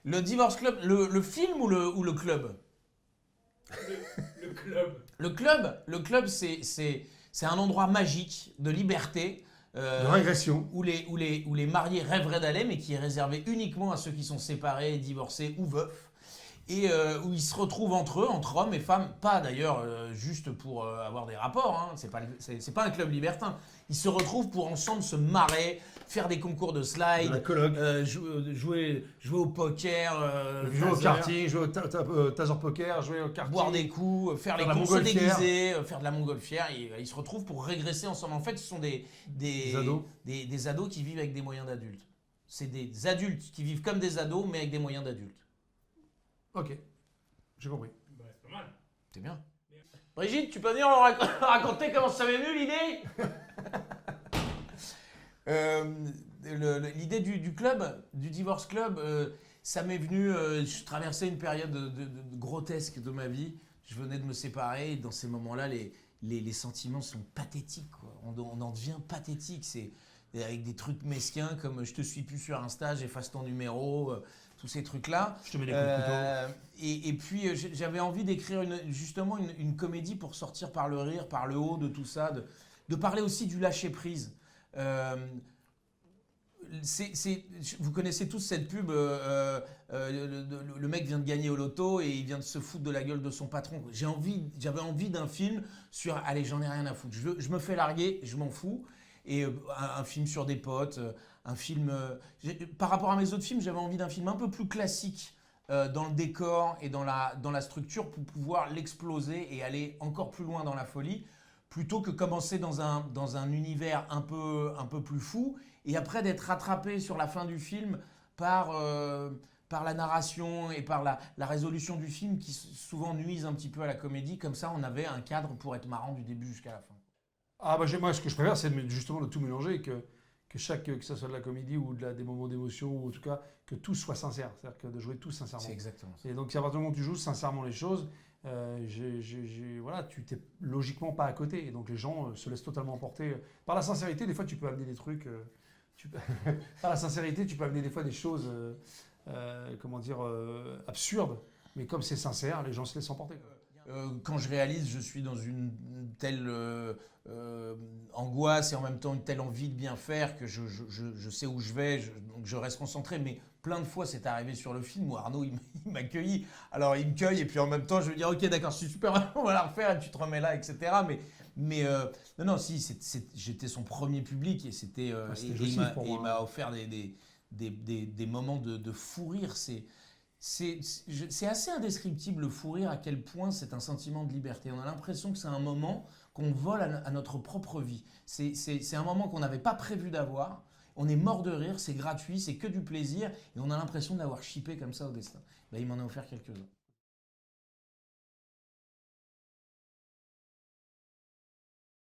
Le Divorce Club, le film ou le club? Le club. Le club, c'est un endroit magique de liberté De régression. où les mariés rêveraient d'aller, mais qui est réservé uniquement à ceux qui sont séparés, divorcés ou veufs. Et où ils se retrouvent entre eux, entre hommes et femmes, pas d'ailleurs juste pour avoir des rapports, hein, c'est pas un club libertin. Ils se retrouvent pour ensemble se marrer, faire des concours de De slide, la coloc. jouer au poker, Jouer au taser, karting, jouer au taser poker, jouer au karting. boire des coups, faire les la courses, se montgolfière. déguiser, faire de la montgolfière. Ils se retrouvent pour régresser ensemble. En fait, ce sont des ados. des ados qui vivent avec des moyens d'adultes. C'est des adultes qui vivent comme des ados, mais avec des moyens d'adultes. Ok, j'ai compris. Bah, c'est pas mal. C'est bien. Brigitte, tu peux venir raconter comment ça m'est venu l'idée? L'idée du club, du Divorce Club, ça m'est venu. Je traversais une période grotesque de ma vie. Je venais de me séparer. Et dans ces moments-là, les sentiments sont pathétiques, quoi. On en devient pathétique. C'est avec des trucs mesquins comme je te suis plus sur Insta, j'efface ton numéro, tous ces trucs-là. Je te mets des coups de couteau. Et puis j'avais envie d'écrire justement une comédie pour sortir par le rire, par le haut de tout ça, de parler aussi du lâcher-prise. Vous connaissez tous cette pub, le mec vient de gagner au loto et il vient de se foutre de la gueule de son patron. J'avais envie d'un film sur, allez, j'en ai rien à foutre, je me fais larguer, je m'en fous. Et un film sur des potes, un film... par rapport à mes autres films, j'avais envie d'un film un peu plus classique dans le décor et dans la structure pour pouvoir l'exploser et aller encore plus loin dans la folie, plutôt que commencer dans un univers un peu plus fou et après d'être rattrapé sur la fin du film par la narration et par la résolution du film qui souvent nuisent un petit peu à la comédie. Comme ça, on avait un cadre pour être marrant du début jusqu'à la fin. Ah bah moi ce que je préfère c'est justement de tout mélanger, que ce soit de la comédie ou des moments d'émotion ou en tout cas que tout soit sincère, c'est-à-dire que de jouer tout sincèrement. C'est exactement ça. Et donc à partir du moment où tu joues sincèrement les choses, voilà, tu t'es logiquement pas à côté et donc les gens se laissent totalement emporter par la sincérité. Des fois tu peux amener des trucs, par la sincérité tu peux amener des fois des choses, absurdes, mais comme c'est sincère, les gens se laissent emporter. Quand je réalise, je suis dans une telle angoisse et en même temps une telle envie de bien faire que je sais où je vais, donc je reste concentré. Mais plein de fois, c'est arrivé sur le film où Arnaud, il m'accueille. Alors, il me cueille et puis en même temps, je lui dis, ok, d'accord, c'est super, on va la refaire et tu te remets là, etc. Non, si, j'étais son premier public et c'était, et il m'a offert des moments de fou rire. C'est assez indescriptible le fou rire à quel point c'est un sentiment de liberté. On a l'impression que c'est un moment qu'on vole à notre propre vie. C'est un moment qu'on n'avait pas prévu d'avoir. On est mort de rire, c'est gratuit, c'est que du plaisir et on a l'impression d'avoir chippé comme ça au destin. Ben, il m'en a offert quelques-uns.